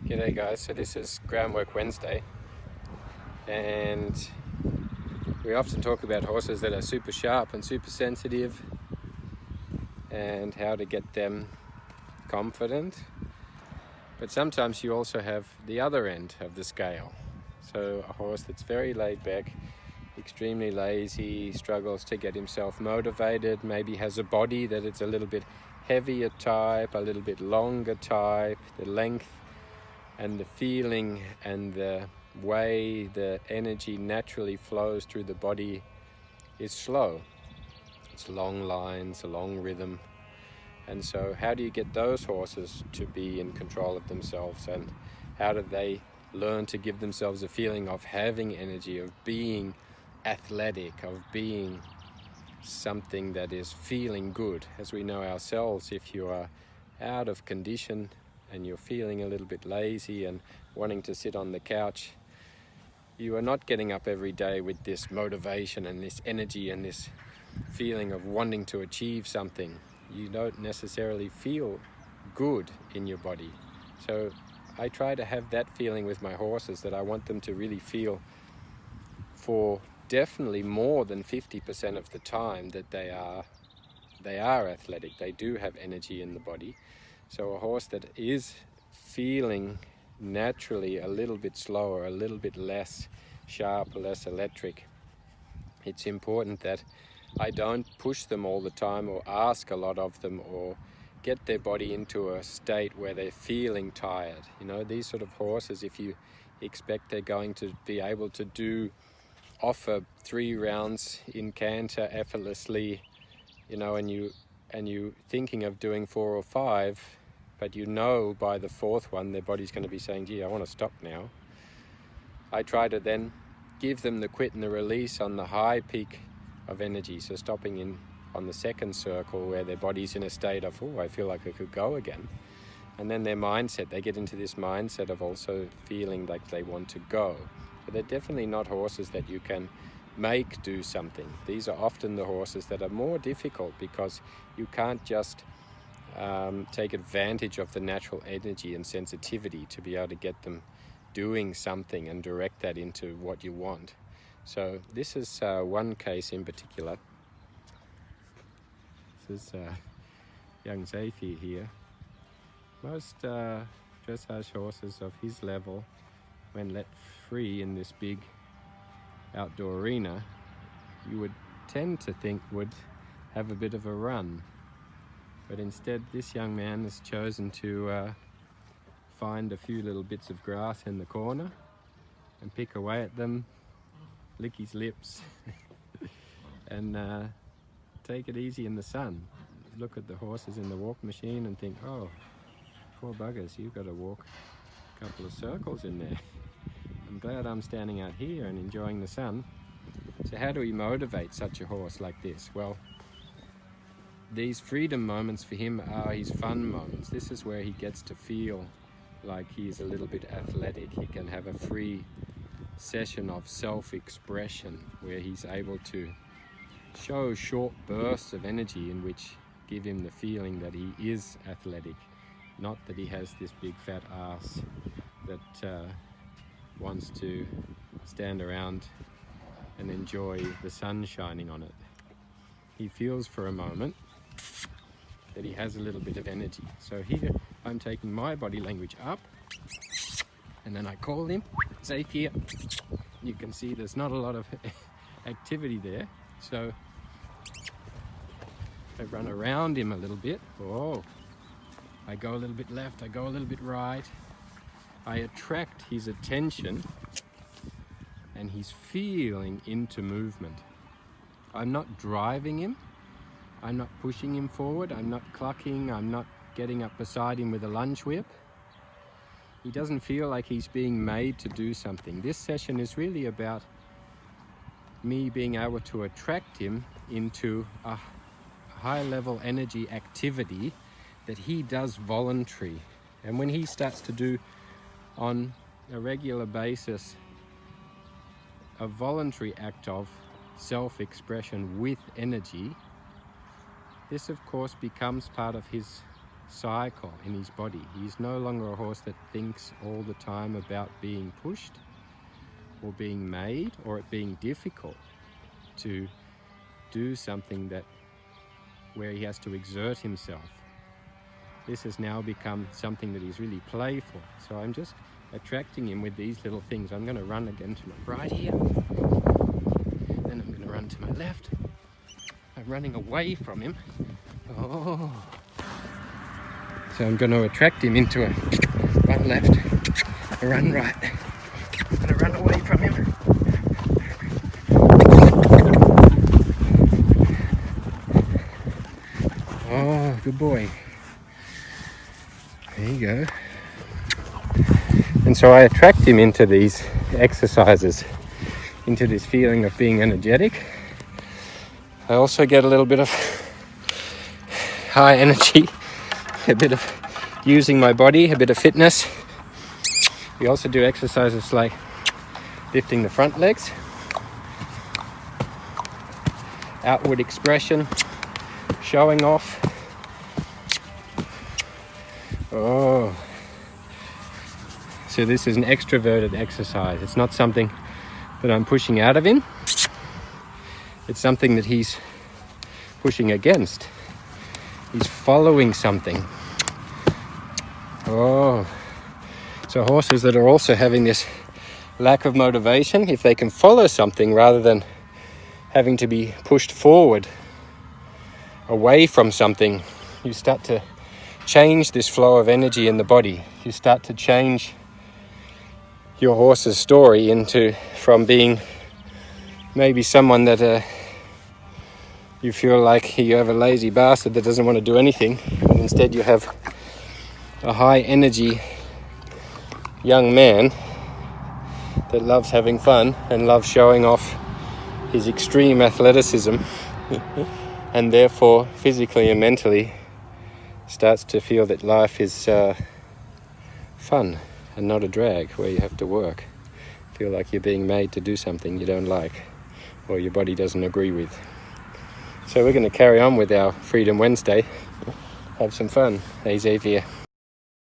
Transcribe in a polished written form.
G'day guys, so this is Groundwork Wednesday, and we often talk about horses that are super sharp and super sensitive and how to get them confident, but sometimes you also have the other end of the scale. So a horse that's very laid back, extremely lazy, struggles to get himself motivated, maybe has a body that it's a little bit heavier type, a little bit longer type, the length and the feeling and the way the energy naturally flows through the body is slow. It's long lines, a long rhythm. And so how do you get those horses to be in control of themselves, and how do they learn to give themselves a feeling of having energy, of being athletic, of being something that is feeling good? As we know ourselves, if you are out of condition and you're feeling a little bit lazy and wanting to sit on the couch, you are not getting up every day with this motivation and this energy and this feeling of wanting to achieve something. You don't necessarily feel good in your body. So I try to have that feeling with my horses, that I want them to really feel, for definitely more than 50% of the time, that they are athletic. They do have energy in the body. So a horse that is feeling naturally a little bit slower, a little bit less sharp, less electric, it's important that I don't push them all the time or ask a lot of them or get their body into a state where they're feeling tired. You know, these sort of horses, if you expect they're going to be able to offer 3 rounds in canter effortlessly, you know, and you thinking of doing 4 or 5, but you know by the 4th one their body's going to be saying, gee, I want to stop now. I try to then give them the quit and the release on the high peak of energy, so stopping in on the 2nd circle where their body's in a state of, oh, I feel like I could go again. And then their mindset, they get into this mindset of also feeling like they want to go. But they're definitely not horses that you can make do something. These are often the horses that are more difficult, because you can't just take advantage of the natural energy and sensitivity to be able to get them doing something and direct that into what you want. So this is one case in particular. This is young Zafir here. Most dressage horses of his level, when let free in this big outdoor arena, you would tend to think would have a bit of a run. But instead, this young man has chosen to find a few little bits of grass in the corner and pick away at them, lick his lips, and take it easy in the sun. Look at the horses in the walk machine and think, oh, poor buggers, you've got to walk a couple of circles in there. I'm glad I'm standing out here and enjoying the sun. So how do we motivate such a horse like this? Well, these freedom moments for him are his fun moments. This is where he gets to feel like he's a little bit athletic. He can have a free session of self-expression where he's able to show short bursts of energy in which give him the feeling that he is athletic, not that he has this big fat ass that wants to stand around and enjoy the sun shining on it. He feels for a moment that he has a little bit of energy. So here I'm taking my body language up, and then I call him, Zafir. You can see there's not a lot of activity there. So I run around him a little bit. Oh, I go a little bit left, I go a little bit right. I attract his attention and he's feeling into movement. I'm not driving him. I'm not pushing him forward. I'm not clucking. I'm not getting up beside him with a lunge whip. He doesn't feel like he's being made to do something. This session is really about me being able to attract him into a high level energy activity that he does voluntary. And when he starts to do on a regular basis a voluntary act of self-expression with energy, this of course becomes part of his cycle in his body. He's no longer a horse that thinks all the time about being pushed or being made or it being difficult to do something where he has to exert himself. This has now become something that is really playful. So I'm just attracting him with these little things. I'm going to run again to my right here. Then I'm going to run to my left. I'm running away from him. Oh. So I'm going to attract him into a run left, a run right. I'm going to run away from him. Oh, good boy. There you go. And so I attract him into these exercises, into this feeling of being energetic. I also get a little bit of high energy, a bit of using my body, a bit of fitness. We also do exercises like lifting the front legs, outward expression, showing off. Oh. So this is an extroverted exercise. It's not something that I'm pushing out of him. It's something that he's pushing against. He's following something. Oh. So horses that are also having this lack of motivation, if they can follow something rather than having to be pushed forward, away from something, you start to change this flow of energy in the body. You start to change your horse's story from being maybe someone that you feel like you have a lazy bastard that doesn't want to do anything, and instead you have a high energy young man that loves having fun and loves showing off his extreme athleticism and therefore physically and mentally starts to feel that life is fun and not a drag where you have to work. Feel like you're being made to do something you don't like or your body doesn't agree with. So we're going to carry on with our Freedom Wednesday. Have some fun. Hey Xavier.